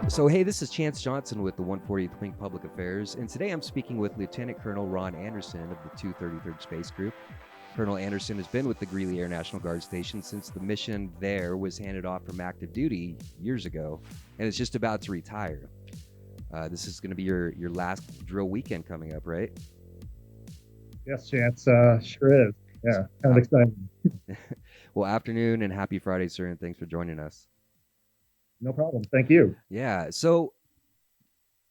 So, hey, this is Chance Johnson with the 140th Wing Public Affairs, and today I'm speaking with Lieutenant Colonel Ron Anderson of the 233rd Space Group. Colonel Anderson has been with the Greeley Air National Guard Station since the mission there was handed off from active duty years ago, and it's just about to retire. This is going to be your last drill weekend coming up, right? Yes, Chance, sure is. Yeah, kind of exciting. Well, afternoon and happy Friday, sir, and thanks for joining us. No problem. Thank you. Yeah, so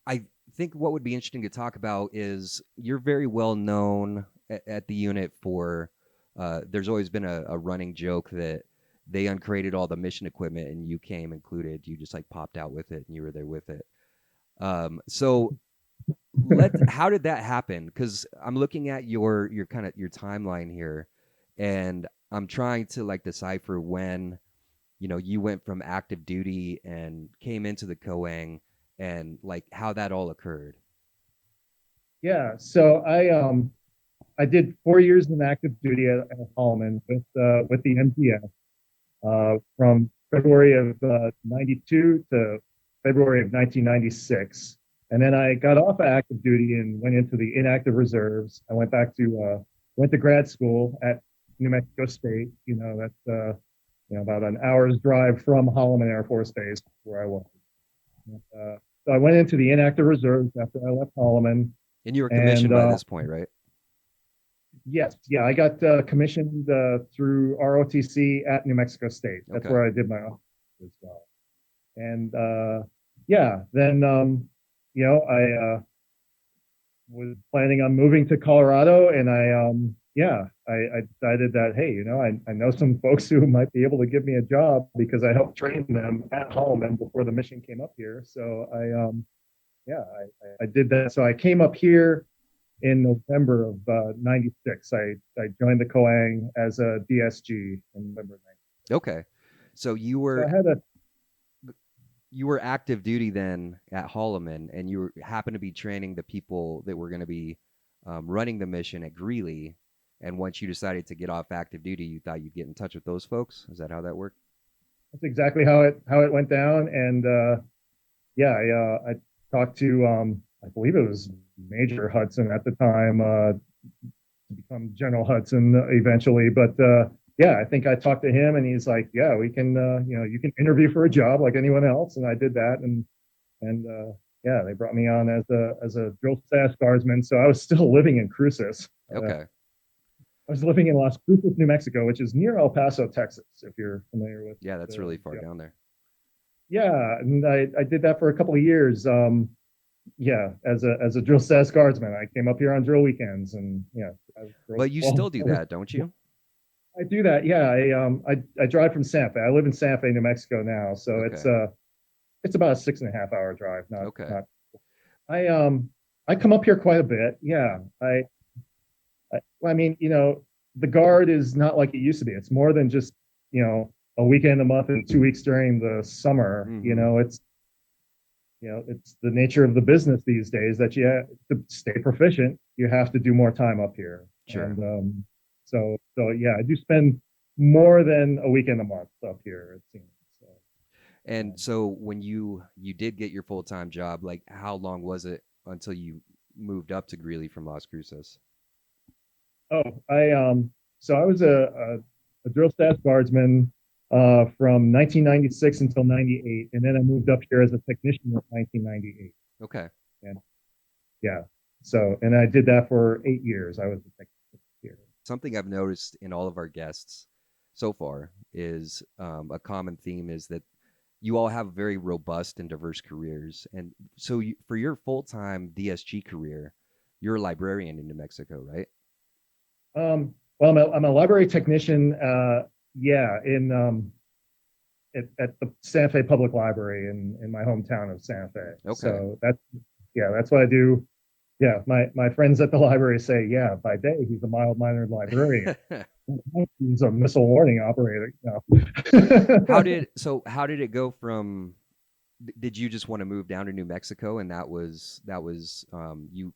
I think what would be interesting to talk about is you're very well known at the unit for. There's always been a running joke that they uncrated all the mission equipment and you came included. You just like popped out with it and you were there with it. So how did that happen? Because I'm looking at your kind of your timeline here, and I'm trying to like decipher when you went from active duty and came into the Coang and like how that all occurred. Yeah, so I did 4 years in active duty at Holloman with the MPF from February of '92 to February of 1996, and then I got off of active duty and went into the inactive reserves. I went to grad school at New Mexico State. That's about an hour's drive from Holloman Air Force Base where I was. So I went into the inactive reserves after I left Holloman. And you were And commissioned by this point, right? yes, yeah, I got commissioned through ROTC at New Mexico State. That's Okay. where I did my office as well. And yeah, then I was planning on moving to Colorado, and I decided that, hey, I know some folks who might be able to give me a job because I helped train them at home and before the mission came up here. So I did that. So I came up here in November of '96. I joined the Coang as a DSG in November '96. Okay. So So I had a you were active duty then at Holloman, and happened to be training the people that were going to be running the mission at Greeley. And once you decided to get off active duty, you thought you'd get in touch with those folks. Is that how that worked? That's exactly how it went down. And I talked to I believe it was Major Hudson at the time, to become General Hudson eventually. But yeah, I think I talked to him, and he's like, "Yeah, we can. You can interview for a job like anyone else." And I did that, and yeah, they brought me on as a drill staff guardsman. So I was still living in Cruces. Okay. I was living in Las Cruces, New Mexico, which is near El Paso, Texas, if you're familiar with. Yeah, that's really far yeah. down there. Yeah, and I did that for a couple of years. Yeah, as a drill staff guardsman, I came up here on drill weekends, and yeah. But you still do that, don't you? I do that. Yeah, I drive from Santa Fe. I live in Santa Fe, New Mexico now, so Okay. it's about a 6.5 hour drive. Okay. Not. I come up here quite a bit. Yeah, I mean, the guard is not like it used to be. It's more than just a weekend a month and 2 weeks during the summer. Mhm. It's the nature of the business these days that you have to stay proficient. You have to do more time up here. Sure. And so yeah, I do spend more than a weekend a month up here, it seems. So, And so when you did get your full-time job, like how long was it until you moved up to Greeley from Las Cruces? oh, so I was a drill staff guardsman from 1996 until '98, and then I moved up here as a technician in 1998. Okay. And yeah, and I did that for 8 years. I was a technician here. Something I've noticed in all of our guests so far is a common theme is that you all have very robust and diverse careers. And so for your full-time DSG career, you're a librarian in New Mexico, right? Well, I'm a library technician. Yeah, at the Santa Fe Public Library in my hometown of Santa Fe. Okay. So that's what I do. Yeah, my friends at the library say, yeah, by day he's a mild-mannered librarian. He's a missile warning operator. No. How did it go from? Did you just want to move down to New Mexico, and that was you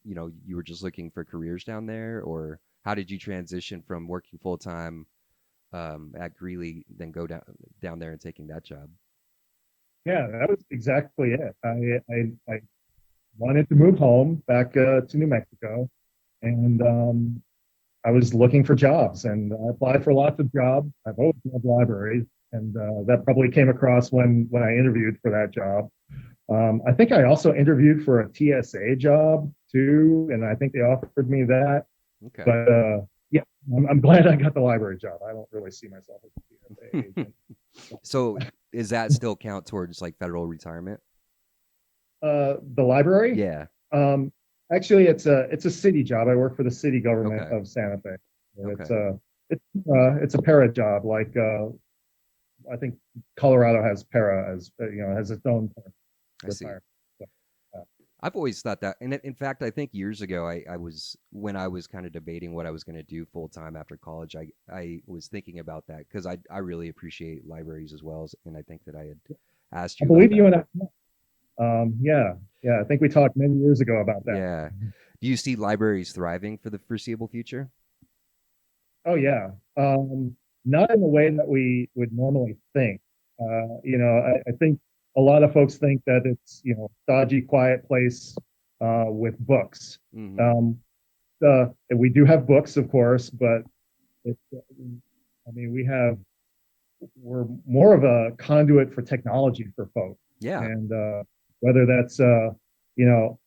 were just looking for careers down there, or how did you transition from working full time at Greeley than go down there and taking that job. Yeah, that was exactly it. I wanted to move home back to New Mexico, and I was looking for jobs, and I applied for lots of jobs. I've always loved libraries, and that probably came across when I interviewed for that job. I think I also interviewed for a TSA job too, and I think they offered me that. Okay. But yeah, I'm glad I got the library job. I don't really see myself as a TSA agent. So is that still count towards like federal retirement? The library? Yeah. Um, Actually, it's a city job. I work for the city government Okay. of Santa Fe. So Okay. it's a para job. Like I think Colorado has para as has its own I see. retirement. So, uh, I've always thought that, and in fact, I think years ago, I was when I was kind of debating what I was going to do full time after college. I was thinking about that because I really appreciate libraries as well, and I think that I had asked I you about believe you that. and I. Yeah. I think we talked many years ago about that. Yeah. Do you see libraries thriving for the foreseeable future? Oh yeah. Not in the way that we would normally think. I think a lot of folks think that it's dodgy, quiet place with books. Hmm. Um, and we do have books, of course, but it's, I mean, we're more of a conduit for technology for folks, Yeah. and whether that's you know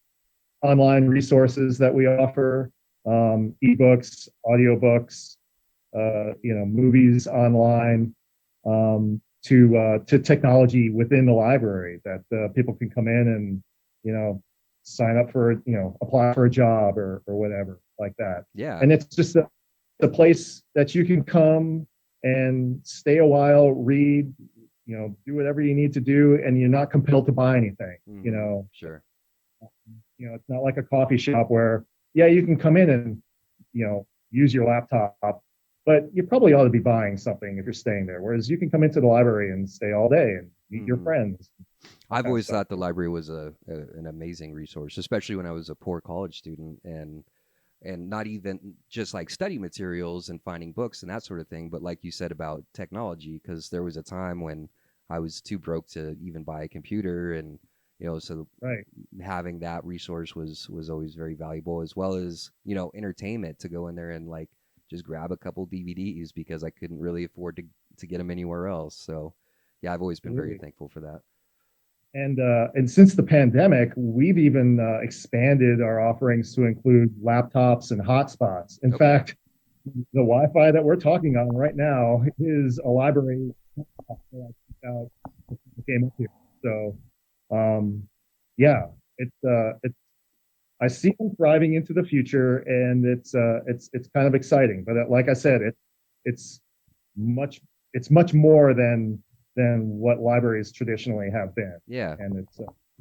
online resources that we offer, ebooks, audiobooks, movies online, to technology within the library that people can come in and sign up for apply for a job or whatever like that. Yeah. And it's just a place that you can come and stay a while, read, do whatever you need to do, and you're not compelled to buy anything. Sure. It's not like a coffee shop where, yeah, you can come in and, use your laptop, but you probably ought to be buying something if you're staying there. Whereas you can come into the library and stay all day and meet your Hmm. friends, that I've kind of always stuff. thought the library was an amazing resource, especially when I was a poor college student and not even just like study materials and finding books and that sort of thing, but like you said about technology, because there was a time when I was too broke to even buy a computer, and so Right. having that resource was always very valuable, as well as entertainment to go in there and like just grab a couple DVDs because I couldn't really afford to get them anywhere else. So yeah, I've always been very Absolutely. thankful for that. And since the pandemic, we've even expanded our offerings to include laptops and hotspots. In Okay. fact, the Wi-Fi that we're talking on right now is a library that I took out before I came up here. So, yeah, it's I see them thriving into the future, and it's kind of exciting. But like I said, it's much it's much more than what libraries traditionally have been, Yeah. and it's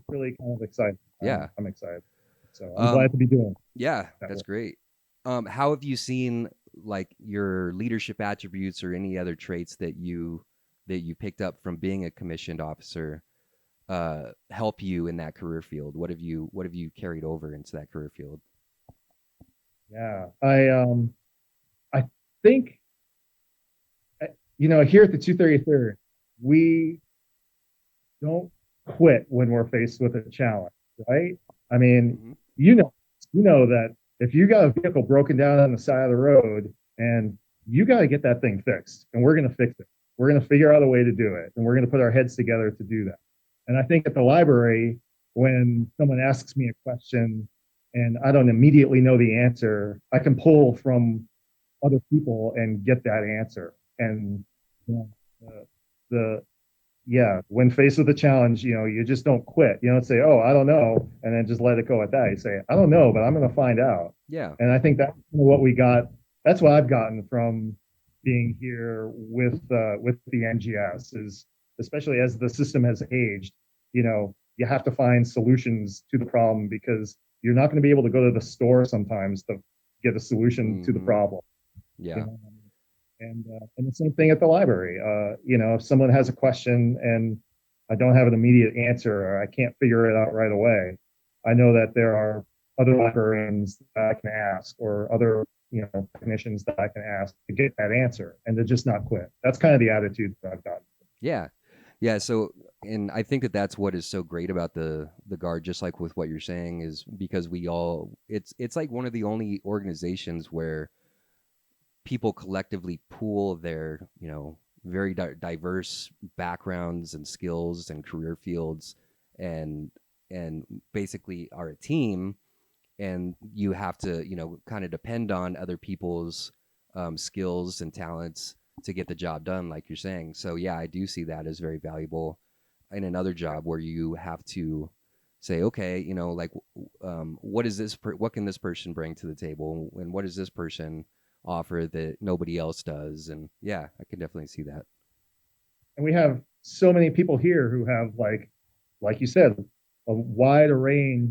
really kind of exciting. Yeah. I'm excited, so I'm Um, glad to be doing yeah, that that's work. great. How have you seen like your leadership attributes or any other traits that you picked up from being a commissioned officer help you in that career field? What have you carried over into that career field? Yeah, I think here at the 233rd, we don't quit when we're faced with a challenge, right? I mean, Hmm. you know, you know that if you got a vehicle broken down on the side of the road and you got to get that thing fixed, and we're going to fix it. We're going to figure out a way to do it, and we're going to put our heads together to do that. And I think at the library, when someone asks me a question and I don't immediately know the answer, I can pull from other people and get that answer. And you know, the yeah, when faced with a challenge, you just don't quit. You don't say, "Oh, I don't know," and then just let it go at that. You say, "I don't know, but I'm going to find out." Yeah. And I think that's what we got. That's what I've gotten from being here with the NGS is, especially as the system has aged. You have to find solutions to the problem because you're not going to be able to go to the store sometimes to get a solution to the Hmm. problem. You Yeah. know, and the same thing at the library. If someone has a question and I don't have an immediate answer or I can't figure it out right away, I know that there are other librarians that I can ask or other technicians that I can ask to get that answer and to just not quit. That's kind of the attitude that I've got. Yeah. Yeah, so and I think that that's what is so great about the Guard, just like with what you're saying, is because we all it's like one of the only organizations where people collectively pool their, very diverse backgrounds and skills and career fields, and and basically are a team, and you have to, kind of depend on other people's skills and talents to get the job done, like you're saying. So yeah, I do see that as very valuable in another job where you have to say, okay, like, what can this person bring to the table, and what does this person offer that nobody else does? And yeah, I can definitely see that. And we have so many people here who have, like you said, a wide array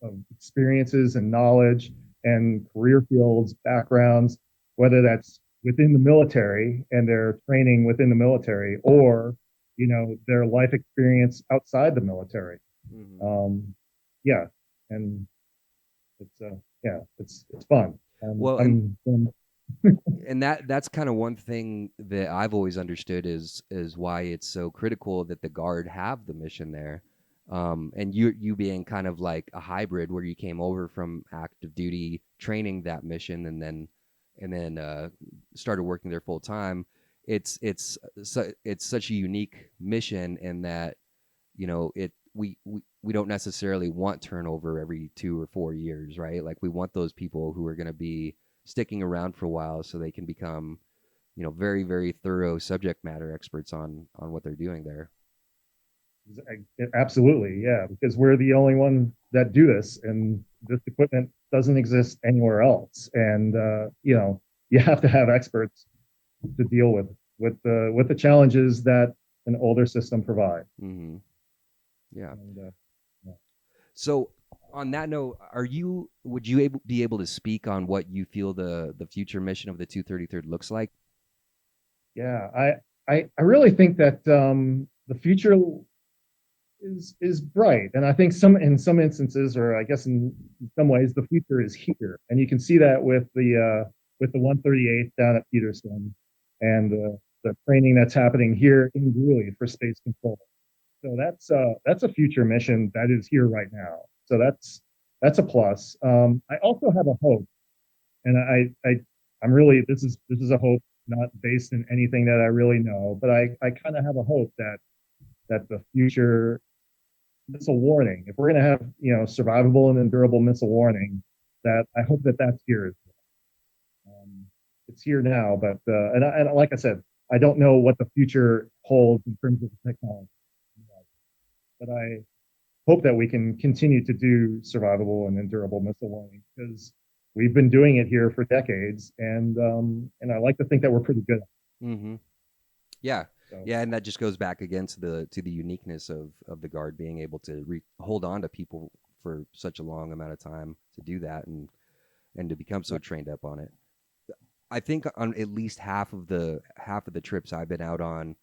of experiences and knowledge and career fields, backgrounds, whether that's within the military and their training within the military, or their life experience outside the military. Hmm. Um, yeah, and it's fun. Well, I'm and that's kind of one thing that I've always understood is why it's so critical that the Guard have the mission there. And you being kind of like a hybrid where you came over from active duty training that mission, and then started working there full time. It's such a unique mission in that, we don't necessarily want turnover every 2 or 4 years, right? Like we want those people who are going to be sticking around for a while so they can become, very, very thorough subject matter experts on what they're doing there. Absolutely, yeah, because we're the only one that do this, and this equipment doesn't exist anywhere else. And you have to have experts to deal with the challenges that an older system provides. Hmm. Yeah. And, yeah. So on that note, would you be able to speak on what you feel the future mission of the 233rd looks like? Yeah, I really think that the future is bright, and I think in some instances, or I guess in some ways, the future is here, and you can see that with the 138th down at Peterson, and the training that's happening here in Greeley for space control. So that's a future mission that is here right now. So that's a plus. I also have a hope, and I'm really, this is a hope not based in anything that I really know, but I kind of have a hope that the future missile warning, if we're going to have survivable and endurable missile warning, that I hope that that's here. It's here now, but and like I said, I don't know what the future holds in terms of the technology, but I hope that we can continue to do survivable and endurable missile warning, because we've been doing it here for decades, and I like to think that we're pretty good at Hmm. Yeah. it. So Yeah, and that just goes back again to the uniqueness of the Guard being able to hold on to people for such a long amount of time to do that, and to become so trained up on it. I think on at least half of the trips I've been out on,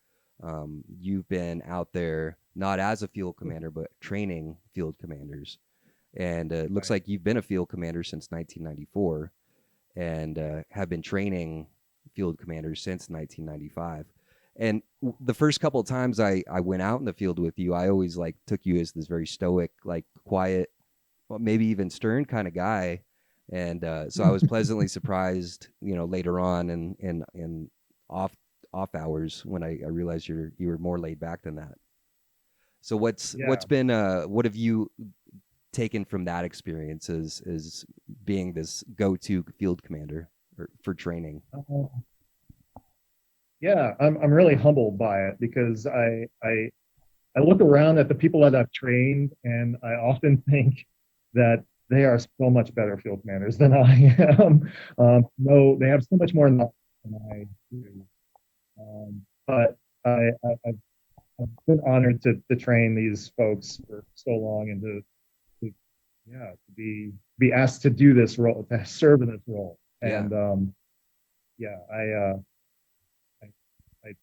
you've been out there not as a field commander but training field commanders, and it looks right. like you've been a field commander since 1994, and have been training field commanders since 1995. And the first couple of times I went out in the field with you, I always like took you as this very stoic, like quiet, well, maybe even stern kind of guy. And so I was pleasantly surprised, later on in off off hours when I realized you were more laid back than that. So Yeah. what have you taken from that experience as being this go-to field commander for training? Uh, yeah, I'm really humbled by it, because I look around at the people that I've trained, and I often think that they are so much better field commanders than I am. No, they have so much more knowledge than I do. But I've been honored to train these folks for so long, and to yeah, to be asked to do this role, to serve in this role. Yeah. And yeah, I, I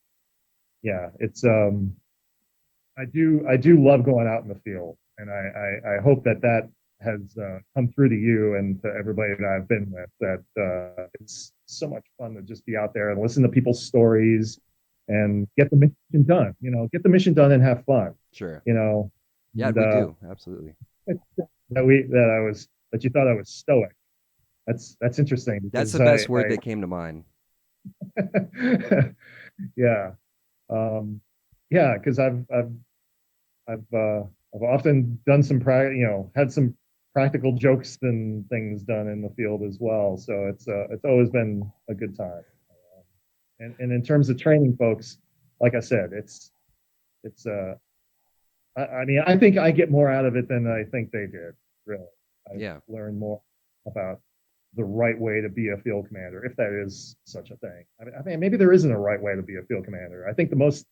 yeah, it's I do love going out in the field, and I hope that has come through to you and to everybody that I've been with, that it's so much fun to just be out there and listen to people's stories and get the mission done. Get the mission done and have fun. Sure. You know, Yeah, and we do. Absolutely. that you thought I was stoic. That's interesting That's because the best word that came to mind. yeah, yeah, because I've often done had some practical jokes and things done in the field as well. So it's always been a good time. And in terms of training folks, like I said, it's I mean, I think I get more out of it than I think they did. Really, I've Yeah. learned more about the right way to be a field commander, if that is such a thing. I mean, maybe there isn't a right way to be a field commander. I think the most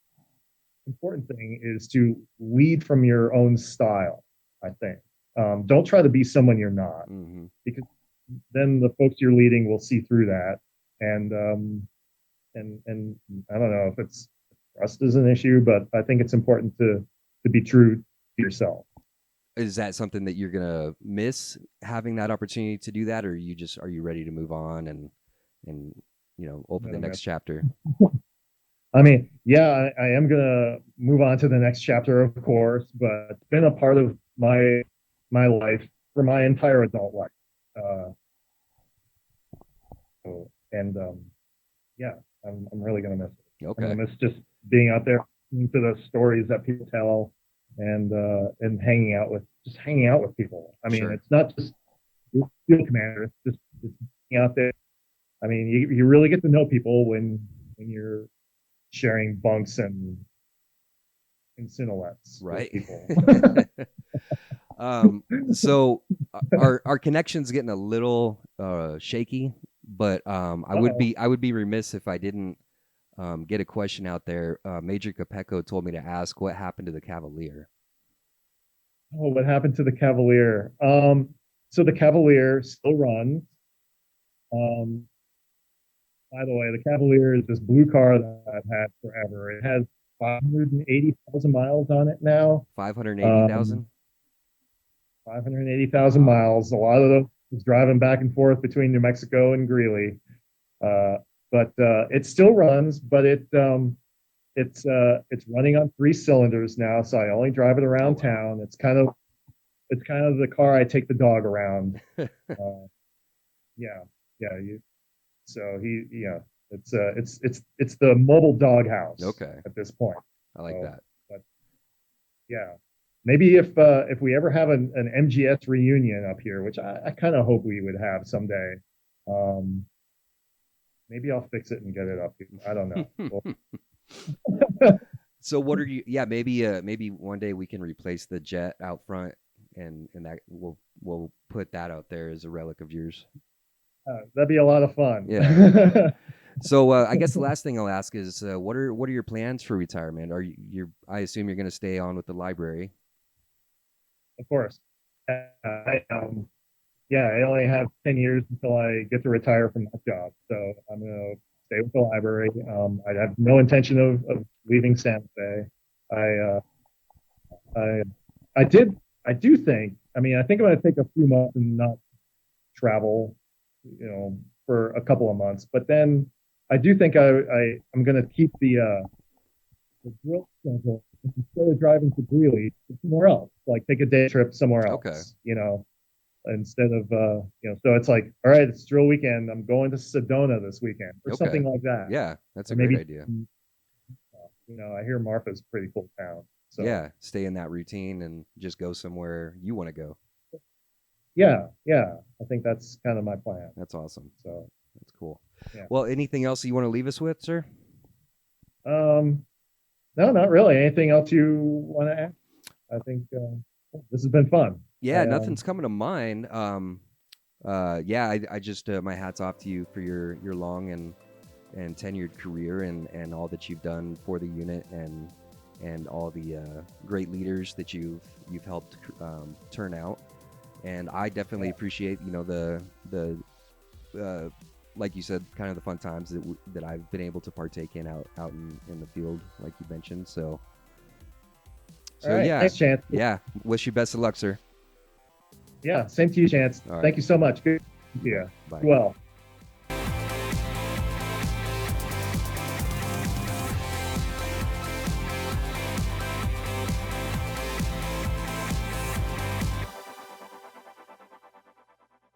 important thing is to lead from your own style. I think. Don't try to be someone you're not, Mm-hmm. because then the folks you're leading will see through that. And I don't know if it's trust is an issue, but I think it's important to be true to yourself. Is that something that you're gonna miss having that opportunity to do that, or are you ready to move on and open the next chapter? I mean, yeah, I am gonna move on to the next chapter, of course, but it's been a part of my life for my entire adult life. Uh, and yeah, I'm really gonna miss it. I'm Okay. gonna miss just being out there, listening to the stories that people tell, and hanging out with people. I mean, Sure. it's not just field commander; it's being out there. I mean, you really get to know people when you're sharing bunks and silhouettes with Right. people. So our connection's getting a little shaky, but Uh-oh. I would be remiss if I didn't get a question out there. Major Capecco told me to ask what happened to the Cavalier. Oh, what happened to the Cavalier? So the Cavalier still runs. Um, by the way, the Cavalier is this blue car that I've had forever. It has 580,000 miles on it now. Um, 580,000. 580,000 Wow. miles. A lot of those is driving back and forth between New Mexico and Greeley. Uh, but it still runs, but it's running on three cylinders now, so I only drive it Oh around wow. town. It's kind of the car I take the dog around. Uh, yeah, yeah. So yeah, it's the mobile dog house Okay. at this point. I like So, that. but yeah, maybe if we ever have an MGS reunion up here, which I kind of hope we would have someday, um, maybe I'll fix it and get it up here. I don't know. Well, So what are you? Yeah, maybe one day we can replace the jet out front, and that we'll put that out there as a relic of yours. that'd be a lot of fun. Yeah. So I guess the last thing I'll ask is what are your plans for retirement? Are you're I assume you're going to stay on with the library. Of course. Yeah, I only have 10 years until I get to retire from that job. So I'm going to stay with the library. I have no intention of leaving Santa Fe. I, uh, I, I do think, I mean, I think I'm going to take a few months and not travel, for a couple of months. But then I do think I'm going to keep the drill schedule instead of driving to Greeley somewhere else, like take a day trip somewhere Okay. else, instead of so it's like, all right, it's drill weekend, I'm going to Sedona this weekend or Okay. something like that. Yeah, that's a Or great maybe idea. I hear Marfa's a pretty cool town, so Yeah, stay in that routine and just go somewhere you want to go. yeah, I think that's kind of my plan. That's awesome. So That's cool. yeah. Well, anything else you want to leave us with, sir? um no, not really. Anything else you want to add? I think this has been fun. Yeah, I nothing's coming to mind. Yeah, I just my hats off to you for your long and tenured career and all that you've done for the unit and all the great leaders that you've helped turn out. And I definitely Yeah. appreciate the uh, like you said, kind of the fun times that I've been able to partake in out in the field, like you mentioned. So All right, yeah, thanks, Chance. yeah. Wish you best of luck, sir. Yeah, same to you, Chance. All right. Thank you so much. Good. Yeah. Bye. Well.